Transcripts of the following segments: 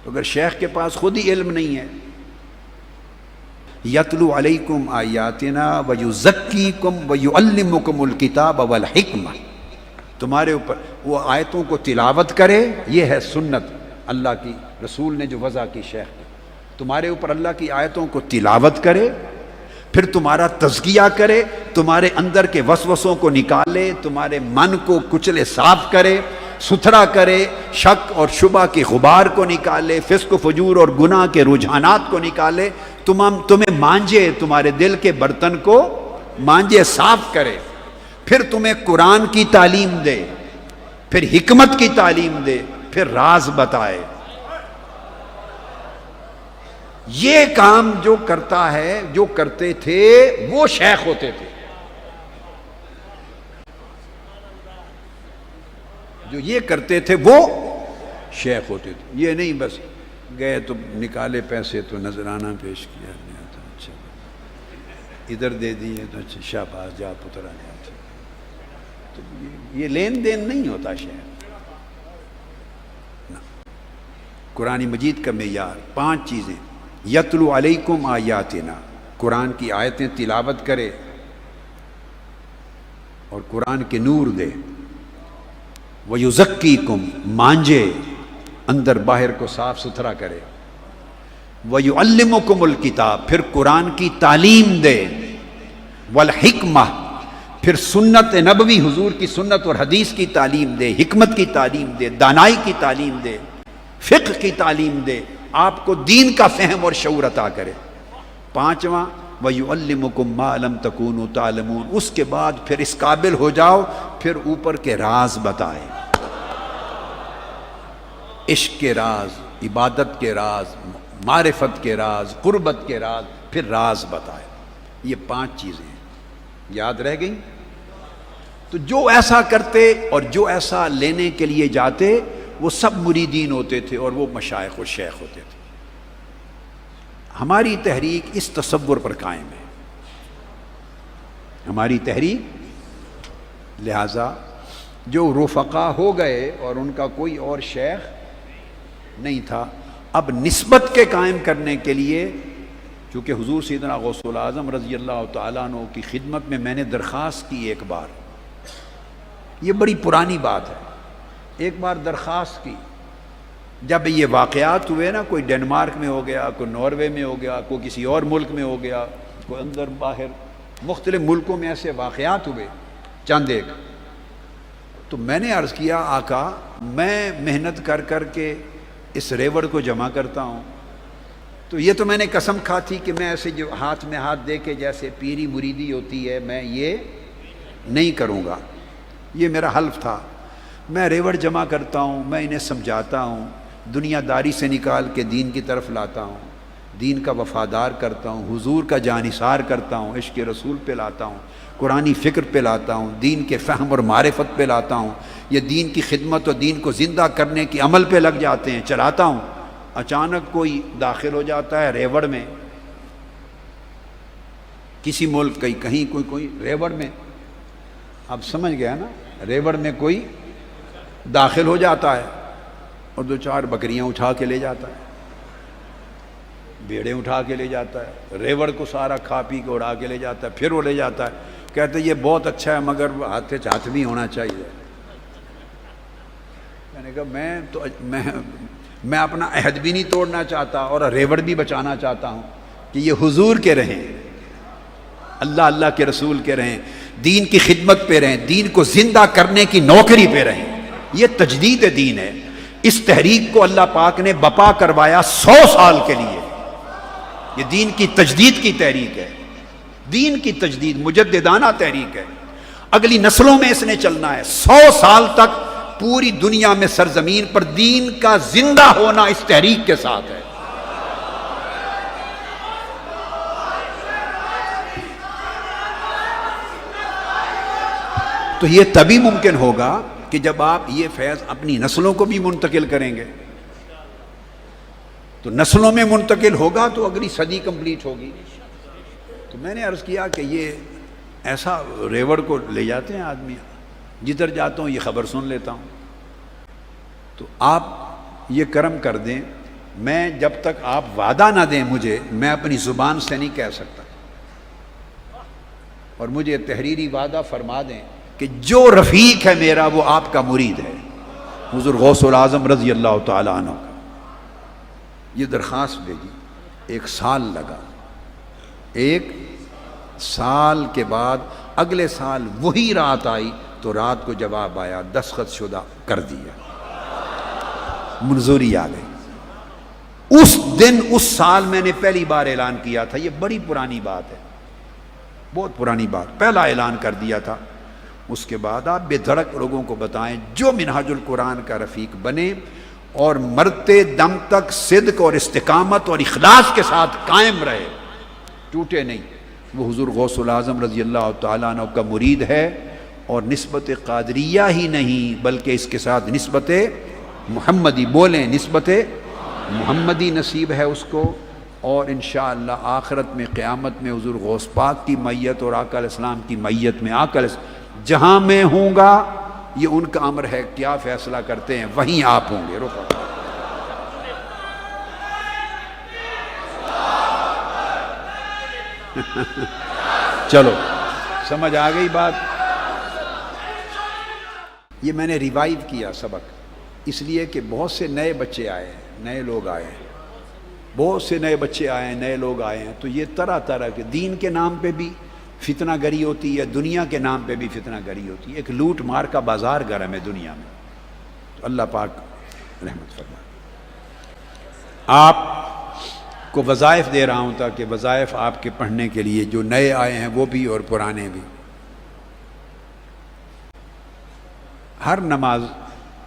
تو اگر شیخ کے پاس خود ہی علم نہیں ہے، یتلو علیکم آیاتنا ویزکیکم ویعلمکم الکتاب والحکمہ، تمہارے اوپر وہ آیتوں کو تلاوت کرے، یہ ہے سنت اللہ کی، رسول نے جو وضع کی شیخ نے، تمہارے اوپر اللہ کی آیتوں کو تلاوت کرے، پھر تمہارا تزکیہ کرے، تمہارے اندر کے وسوسوں کو نکالے، تمہارے من کو کچلے صاف کرے، ستھرا کرے، شک اور شبہ کے غبار کو نکالے، فسق و فجور اور گناہ کے رجحانات کو نکالے، تمہیں مانجے، تمہارے دل کے برتن کو مانجے، صاف کرے، پھر تمہیں قرآن کی تعلیم دے، پھر حکمت کی تعلیم دے، پھر راز بتائے۔ یہ کام جو کرتا ہے، جو کرتے تھے وہ شیخ ہوتے تھے، جو یہ کرتے تھے وہ شیخ ہوتے تھے۔ یہ نہیں بس گئے تو نکالے پیسے تو نذرانہ پیش کیا، اچھا ادھر دے دیے تو اچھا شاباش جا پتر آ گیا، تو یہ لین دین نہیں ہوتا شیخ۔ قرآن مجید کا معیار 5 چیزیں، یتلو علیکم آیاتنا، قرآن کی آیتیں تلاوت کرے اور قرآن کے نور دے، ویزکیکم، مانجے، اندر باہر کو صاف ستھرا کرے، ویعلمکم الکتاب، پھر قرآن کی تعلیم دے، والحکمہ، پھر سنت نبوی حضور کی سنت اور حدیث کی تعلیم دے، حکمت کی تعلیم دے، دانائی کی تعلیم دے، فقہ کی تعلیم دے، آپ کو دین کا فہم اور شعور عطا کرے۔ 5واں وَيُعَلِّمُكُم مَّا لَمْ تَكُونُوا تَعْلَمُونَ، اس کے بعد پھر اس قابل ہو جاؤ، پھر اوپر کے راز بتائے، عشق کے راز، عبادت کے راز، معرفت کے راز، قربت کے راز، پھر راز بتائے۔ یہ 5 چیزیں یاد رہ گئیں؟ تو جو ایسا کرتے اور جو ایسا لینے کے لیے جاتے وہ سب مریدین ہوتے تھے اور وہ مشائخ و شیخ ہوتے تھے۔ ہماری تحریک اس تصور پر قائم ہے، ہماری تحریک، لہذا جو رفقا ہو گئے اور ان کا کوئی اور شیخ نہیں تھا، اب نسبت کے قائم کرنے کے لیے، چونکہ حضور سیدنا غوث الاعظم رضی اللہ تعالیٰ عنہ کی خدمت میں میں نے درخواست کی ایک بار، یہ بڑی پرانی بات ہے، ایک بار درخواست کی، جب یہ واقعات ہوئے نا، کوئی ڈنمارک میں ہو گیا، کوئی ناروے میں ہو گیا، کوئی کسی اور ملک میں ہو گیا، کوئی اندر باہر مختلف ملکوں میں ایسے واقعات ہوئے چند ایک، تو میں نے عرض کیا آقا میں محنت کر کر کے اس ریوڑ کو جمع کرتا ہوں، تو یہ تو میں نے قسم کھا تھی کہ میں ایسے جو ہاتھ میں ہاتھ دے کے جیسے پیری مریدی ہوتی ہے میں یہ نہیں کروں گا، یہ میرا حلف تھا، میں ریوڑ جمع کرتا ہوں، میں انہیں سمجھاتا ہوں، دنیا داری سے نکال کے دین کی طرف لاتا ہوں، دین کا وفادار کرتا ہوں، حضور کا جانثار کرتا ہوں، عشق رسول پہ لاتا ہوں، قرآنی فکر پہ لاتا ہوں، دین کے فہم اور معرفت پہ لاتا ہوں، یہ دین کی خدمت اور دین کو زندہ کرنے کی عمل پہ لگ جاتے ہیں، چلاتا ہوں۔ اچانک کوئی داخل ہو جاتا ہے ریوڑ میں، کسی ملک کہیں کوئی ریوڑ میں، اب سمجھ گیا نا، ریوڑ میں کوئی داخل ہو جاتا ہے اور 2-4 بکریاں اٹھا کے لے جاتا ہے، بھیڑیں اٹھا کے لے جاتا ہے، ریوڑ کو سارا کھا پی کے اڑا کے لے جاتا ہے، پھر وہ لے جاتا ہے، کہتے ہیں یہ بہت اچھا ہے مگر ہاتھ بھی ہونا چاہیے۔ میں نے کہا میں اپنا عہد بھی نہیں توڑنا چاہتا اور ریوڑ بھی بچانا چاہتا ہوں کہ یہ حضور کے رہیں، اللہ اللہ کے رسول کے رہیں، دین کی خدمت پہ رہیں، دین کو زندہ کرنے کی نوکری پہ رہیں، یہ تجدید دین ہے۔ اس تحریک کو اللہ پاک نے بپا کروایا 100 سال کے لیے، یہ دین کی تجدید کی تحریک ہے، دین کی تجدید مجددانہ تحریک ہے، اگلی نسلوں میں اس نے چلنا ہے، 100 سال تک پوری دنیا میں سرزمین پر دین کا زندہ ہونا اس تحریک کے ساتھ ہے۔ تو یہ تبھی ممکن ہوگا کہ جب آپ یہ فیض اپنی نسلوں کو بھی منتقل کریں گے، تو نسلوں میں منتقل ہوگا تو اگلی صدی کمپلیٹ ہوگی۔ تو میں نے عرض کیا کہ یہ ایسا ریوڑ کو لے جاتے ہیں آدمی، جدھر جاتا ہوں یہ خبر سن لیتا ہوں، تو آپ یہ کرم کر دیں، میں جب تک آپ وعدہ نہ دیں مجھے، میں اپنی زبان سے نہیں کہہ سکتا، اور مجھے تحریری وعدہ فرما دیں کہ جو رفیق ہے میرا وہ آپ کا مرید ہے، حضور غوث العظم رضی اللہ تعالیٰ عنہ کا۔ یہ درخواست بھیجی، 1 سال لگا، 1 سال کے بعد اگلے سال وہی رات آئی تو رات کو جواب آیا، دستخط شدہ، کر دیا، منظوری آ گئی۔ اس دن اس سال میں نے پہلی بار اعلان کیا تھا، یہ بڑی پرانی بات ہے، بہت پرانی بات، پہلا اعلان کر دیا تھا۔ اس کے بعد آپ بے دھڑک لوگوں کو بتائیں جو منہاج القرآن کا رفیق بنے اور مرتے دم تک صدق اور استقامت اور اخلاص کے ساتھ قائم رہے، ٹوٹے نہیں، وہ حضور غوث العظم رضی اللہ تعالیٰ عنہ کا مرید ہے، اور نسبت قادریہ ہی نہیں بلکہ اس کے ساتھ نسبت محمدی، بولیں نسبت محمدی نصیب ہے اس کو، اور انشاءاللہ آخرت میں قیامت میں حضور غوث پاک کی میت اور آقا علیہ السلام کی میت میں آقا علیہ السلام جہاں میں ہوں گا، یہ ان کا امر ہے، کیا فیصلہ کرتے ہیں وہیں آپ ہوں گے۔ رکو، چلو سمجھ آ گئی بات؟ یہ میں نے ریوائیو کیا سبق اس لیے کہ بہت سے نئے بچے آئے ہیں، نئے لوگ آئے ہیں، بہت سے نئے بچے آئے ہیں، نئے لوگ آئے ہیں، تو یہ طرح طرح کے دین کے نام پہ بھی فتنہ گری ہوتی ہے، دنیا کے نام پہ بھی فتنہ گری ہوتی ہے، ایک لوٹ مار کا بازار گرم ہے دنیا میں، تو اللہ پاک رحمت فرمائے۔ آپ کو وظائف دے رہا ہوں تاکہ وظائف آپ کے پڑھنے کے لیے جو نئے آئے ہیں وہ بھی اور پرانے بھی۔ ہر نماز،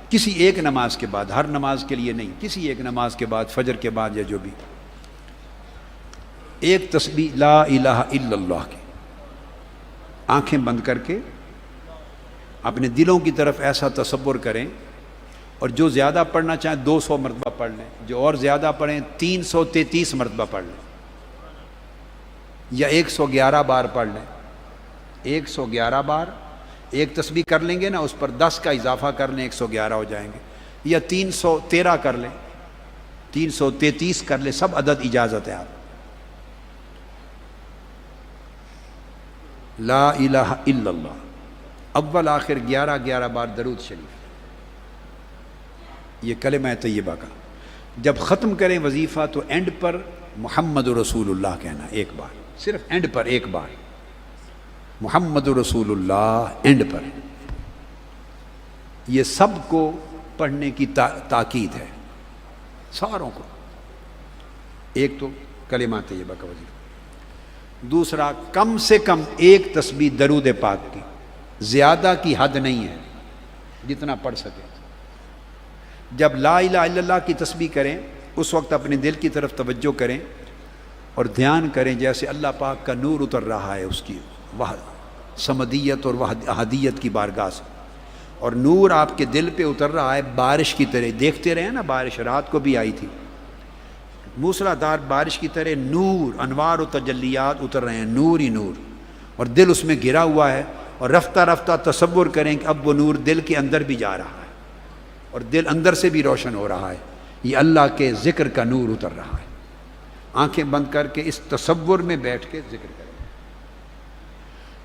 کسی ایک نماز کے بعد، ہر نماز کے لیے نہیں، کسی ایک نماز کے بعد، فجر کے بعد یا جو بھی، ایک تسبیح لا الہ الا اللہ کی آنکھیں بند کر کے اپنے دلوں کی طرف ایسا تصور کریں، اور جو زیادہ پڑھنا چاہیں 200 مرتبہ پڑھ لیں، جو اور زیادہ پڑھیں 333 مرتبہ پڑھ لیں، یا 111 بار پڑھ لیں، 111 بار ایک تسبیح کر لیں گے نا، اس پر 10 کا اضافہ کر لیں، 111 ہو جائیں گے، یا 313 کر لیں، 333 کر لیں، سب عدد اجازت ہے۔ آپ لا الہ الا اللہ، اول آخر 11 بار درود شریف، یہ کلمہ طیبہ کا۔ جب ختم کریں وظیفہ تو اینڈ پر محمد رسول اللہ کہنا، ایک بار، صرف اینڈ پر ایک بار محمد رسول اللہ، اینڈ پر۔ یہ سب کو پڑھنے کی تاکید ہے، ساروں کو۔ ایک تو کلمہ طیبہ کا وظیفہ، دوسرا کم سے کم ایک تسبیح درود پاک کی، زیادہ کی حد نہیں ہے، جتنا پڑھ سکے۔ جب لا الہ الا اللہ کی تسبیح کریں اس وقت اپنے دل کی طرف توجہ کریں اور دھیان کریں جیسے اللہ پاک کا نور اتر رہا ہے اس کی صمدیت اور احدیت کی بارگاہ سے، اور نور آپ کے دل پہ اتر رہا ہے بارش کی طرح۔ دیکھتے رہے نا، بارش رات کو بھی آئی تھی، موسلا دھار بارش کی طرح نور، انوار و تجلیات اتر رہے ہیں، نور ہی نور، اور دل اس میں گھرا ہوا ہے، اور رفتہ رفتہ تصور کریں کہ اب وہ نور دل کے اندر بھی جا رہا ہے اور دل اندر سے بھی روشن ہو رہا ہے، یہ اللہ کے ذکر کا نور اتر رہا ہے۔ آنکھیں بند کر کے اس تصور میں بیٹھ کے ذکر کریں۔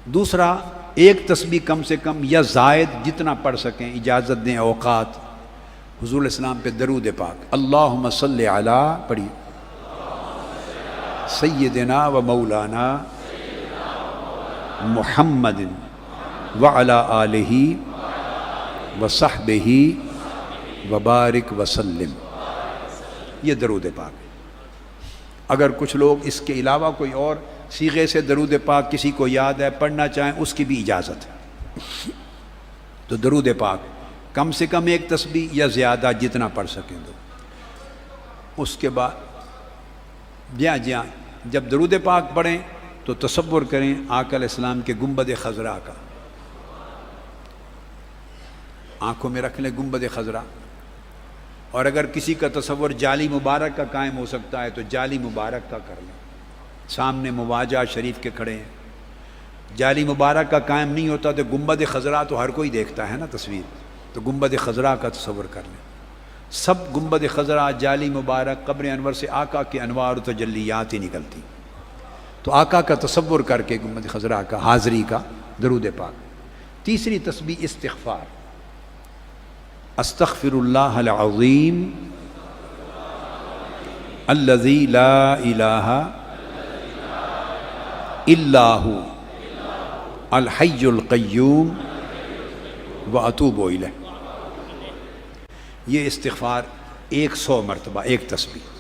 دوسرا، ایک تسبیح کم سے کم یا زائد جتنا پڑھ سکیں اجازت دیں، اوقات، حضور علیہ السلام پہ درود پاک، اللہم صلی علی، پڑھی، سیدنا و مولانا محمد وعلی آلہ وصحبہ وبارک وسلم، یہ درود پاک۔ اگر کچھ لوگ اس کے علاوہ کوئی اور صیغے سے درود پاک کسی کو یاد ہے پڑھنا چاہیں، اس کی بھی اجازت ہے۔ تو درود پاک کم سے کم ایک تسبیح یا زیادہ جتنا پڑھ سکیں تو۔ اس کے بعد جہاں جب درود پاک پڑھیں تو تصور کریں آقا علیہ السلام کے گنبد خضرا کا، آنکھوں میں رکھ لیں گنبد خضرا، اور اگر کسی کا تصور جالی مبارک کا قائم ہو سکتا ہے تو جالی مبارک کا کر لیں، سامنے مواجہ شریف کے کھڑے ہیں۔ جالی مبارک کا قائم نہیں ہوتا تو گنبد خضرا تو ہر کوئی دیکھتا ہے نا تصویر، تو گنبد خضرا کا تصور کر لیں، سب گنبد خضرا، جالی مبارک، قبر انور سے آقا کے انوار و تجلیات ہی نکلتی. تو آقا کا تصور کر کے گنبد خضرا کا حاضری کا درود پاک. تیسری تسبیح استغفار. استغفر اللہ العظیم الذی لا الہ الا ھو الحی القیوم واتوب الیہ. یہ استغفار 100 مرتبہ ایک تسبیح.